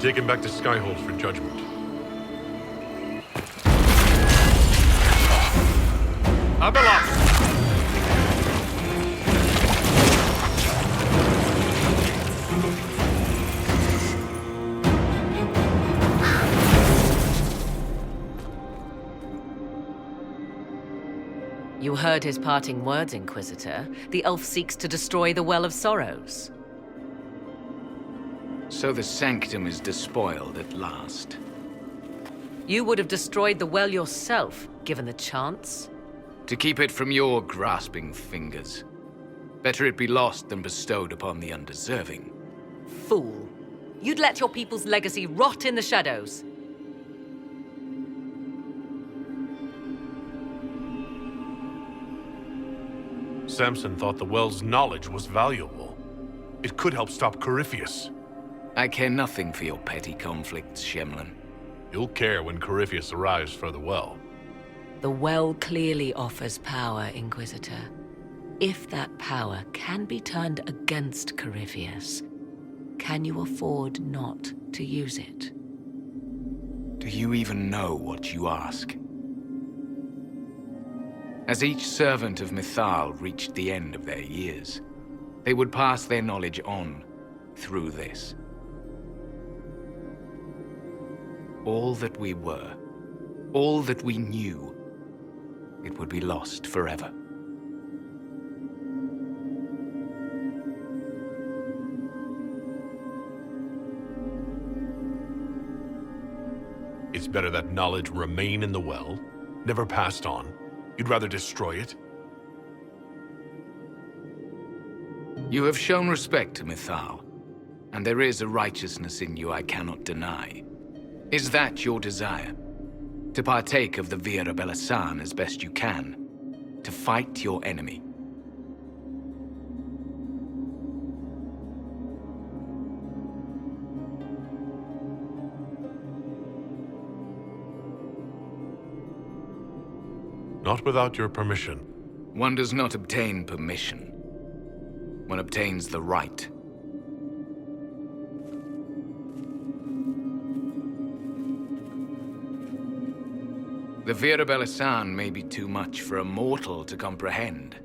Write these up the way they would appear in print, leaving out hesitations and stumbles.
Take him back to Skyhold for judgment. Abelard! You heard his parting words, Inquisitor. The elf seeks to destroy the Well of Sorrows. So the Sanctum is despoiled at last. You would have destroyed the well yourself, given the chance. To keep it from your grasping fingers. Better it be lost than bestowed upon the undeserving. Fool. You'd let your people's legacy rot in the shadows. Samson thought the well's knowledge was valuable. It could help stop Corypheus. I care nothing for your petty conflicts, Shemlin. You'll care when Corypheus arrives for the well. The well clearly offers power, Inquisitor. If that power can be turned against Corypheus, can you afford not to use it? Do you even know what you ask? As each servant of Mythal reached the end of their years, they would pass their knowledge on through this. All that we were, all that we knew, it would be lost forever. It's better that knowledge remain in the well, never passed on. You'd rather destroy it? You have shown respect to Mythal, and there is a righteousness in you I cannot deny. Is that your desire? To partake of the Vira Belasan as best you can? To fight your enemy? Not without your permission. One does not obtain permission. One obtains the right. The Vira Belasan may be too much for a mortal to comprehend.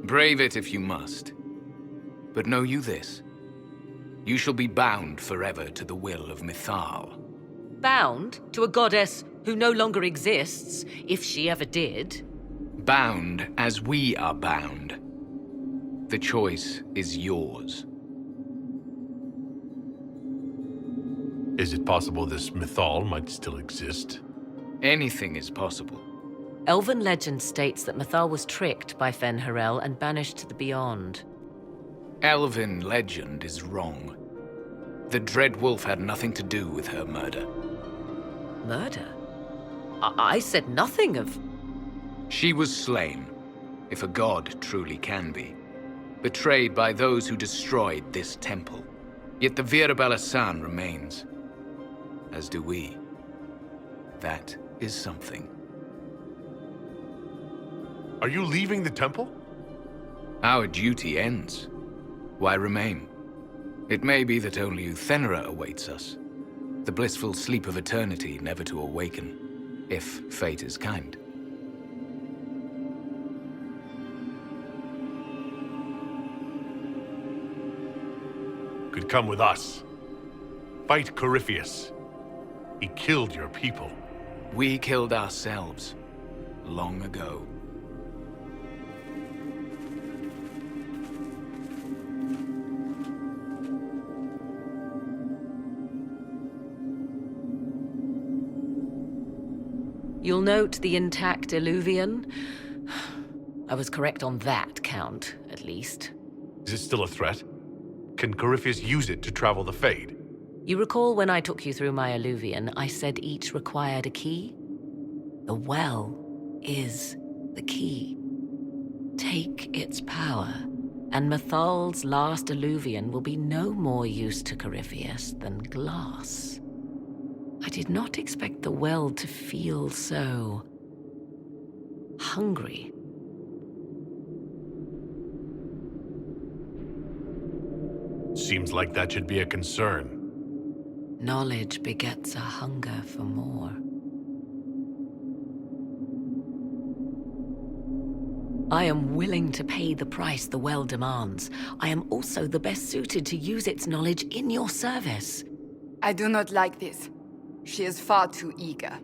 Brave it if you must. But know you this. You shall be bound forever to the will of Mythal. Bound to a goddess who no longer exists, if she ever did. Bound as we are bound. The choice is yours. Is it possible this Mythal might still exist? Anything is possible. Elven legend states that Mythal was tricked by Fen-Harel and banished to the Beyond. Elven legend is wrong. The Dread Wolf had nothing to do with her murder. Murder? I said nothing of... She was slain, if a god truly can be. Betrayed by those who destroyed this temple. Yet the Vira Belasan remains. As do we. That is something. Are you leaving the temple? Our duty ends. Why remain? It may be that only Uthenera awaits us. The blissful sleep of eternity never to awaken, if fate is kind. Could come with us. Fight Corypheus. He killed your people. We killed ourselves, long ago. You'll note the intact Illuvian. I was correct on that count, at least. Is it still a threat? Can Corypheus use it to travel the Fade? You recall when I took you through my Illuvian, I said each required a key? The well is the key. Take its power, and Mythal's last Illuvian will be no more use to Corypheus than glass. I did not expect the well to feel so... hungry. Seems like that should be a concern. Knowledge begets a hunger for more. I am willing to pay the price the well demands. I am also the best suited to use its knowledge in your service. I do not like this. She is far too eager.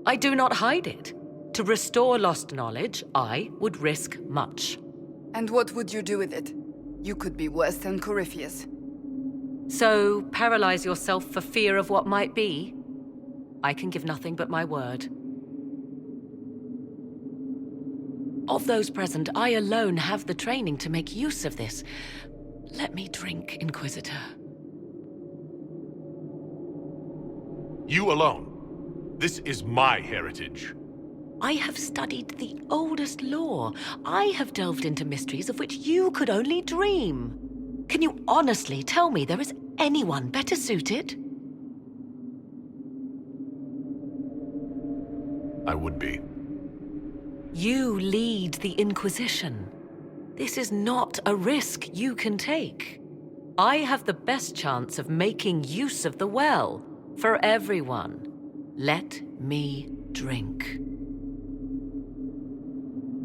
I do not hide it. To restore lost knowledge, I would risk much. And what would you do with it? You could be worse than Corypheus. So, paralyze yourself for fear of what might be? I can give nothing but my word. Of those present, I alone have the training to make use of this. Let me drink, Inquisitor. You alone. This is my heritage. I have studied the oldest lore. I have delved into mysteries of which you could only dream. Can you honestly tell me there is anyone better suited? I would be. You lead the Inquisition. This is not a risk you can take. I have the best chance of making use of the well for everyone. Let me drink.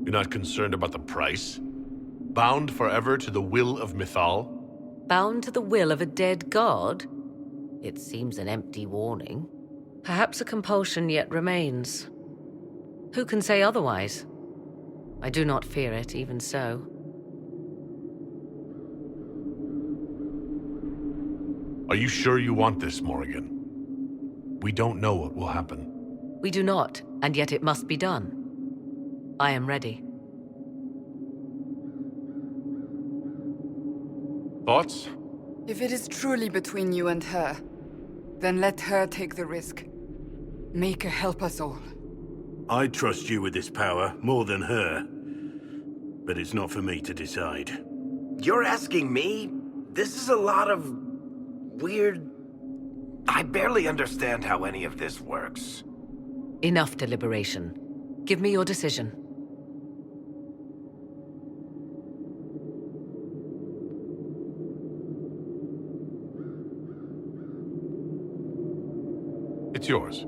You're not concerned about the price? Bound forever to the will of Mythal? Bound to the will of a dead god? It seems an empty warning. Perhaps a compulsion yet remains. Who can say otherwise? I do not fear it, even so. Are you sure you want this, Morrigan? We don't know what will happen. We do not, and yet it must be done. I am ready. Thoughts? If it is truly between you and her, then let her take the risk. Make her help us all. I trust you with this power more than her. But it's not for me to decide. You're asking me? This is a lot of... weird... I barely understand how any of this works. Enough deliberation. Give me your decision. It's yours.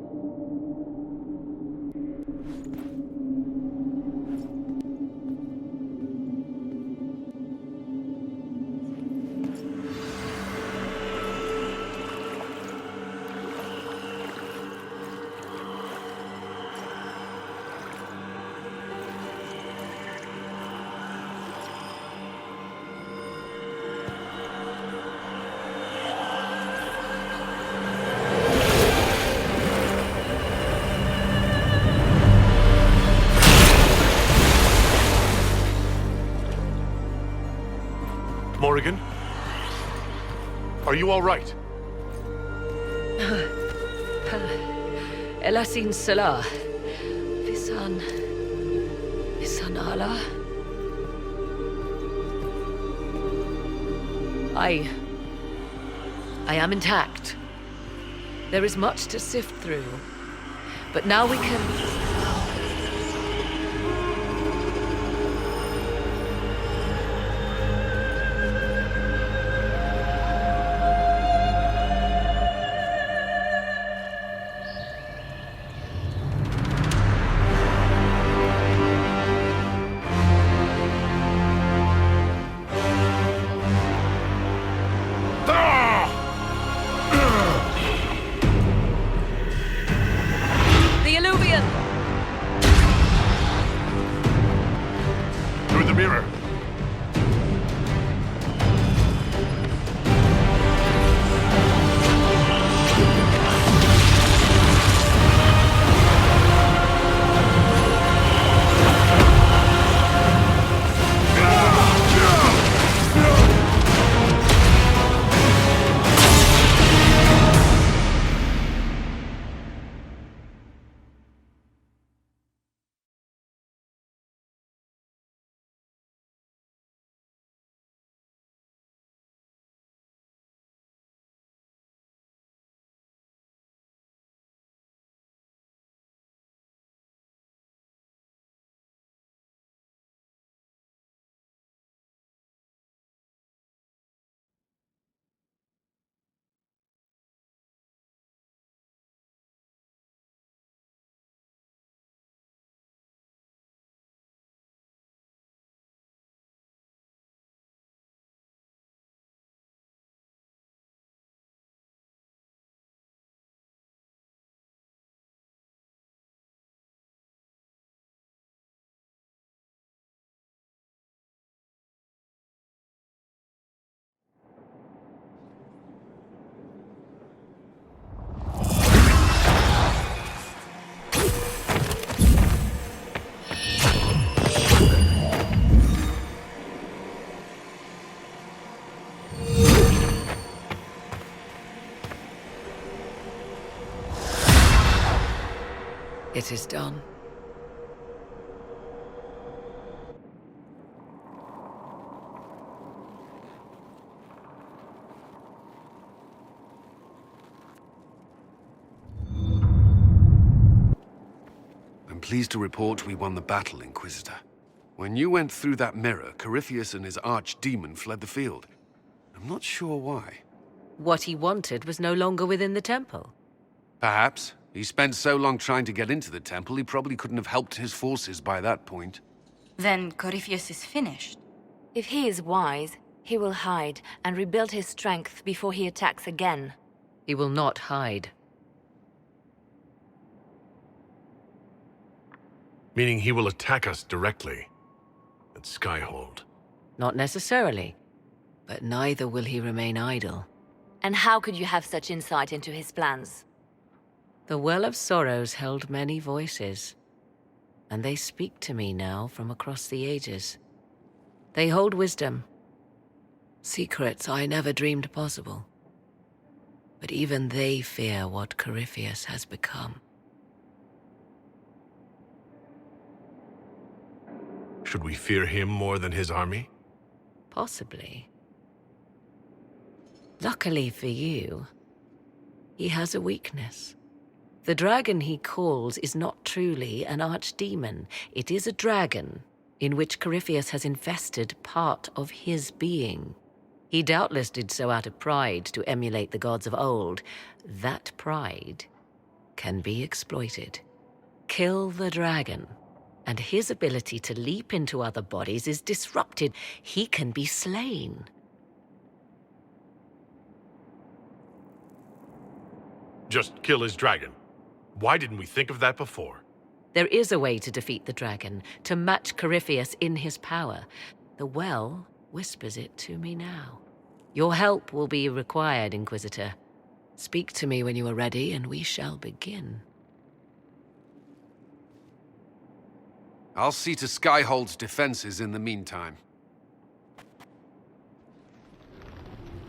Morrigan? Are you all right? Elasin Salah. Visan Allah. I am intact. There is much to sift through. But now we can... Through the mirror. It is done. I'm pleased to report we won the battle, Inquisitor. When you went through that mirror, Corypheus and his archdemon fled the field. I'm not sure why. What he wanted was no longer within the temple. Perhaps. He spent so long trying to get into the temple, he probably couldn't have helped his forces by that point. Then Corypheus is finished. If he is wise, he will hide and rebuild his strength before he attacks again. He will not hide. Meaning he will attack us directly at Skyhold. Not necessarily. But neither will he remain idle. And how could you have such insight into his plans? The Well of Sorrows held many voices, and they speak to me now from across the ages. They hold wisdom, secrets I never dreamed possible. But even they fear what Corypheus has become. Should we fear him more than his army? Possibly. Luckily for you, he has a weakness. The dragon he calls is not truly an archdemon. It is a dragon in which Corypheus has infested part of his being. He doubtless did so out of pride to emulate the gods of old. That pride can be exploited. Kill the dragon, and his ability to leap into other bodies is disrupted. He can be slain. Just kill his dragon. Why didn't we think of that before? There is a way to defeat the dragon, to match Corypheus in his power. The Well whispers it to me now. Your help will be required, Inquisitor. Speak to me when you are ready, and we shall begin. I'll see to Skyhold's defenses in the meantime.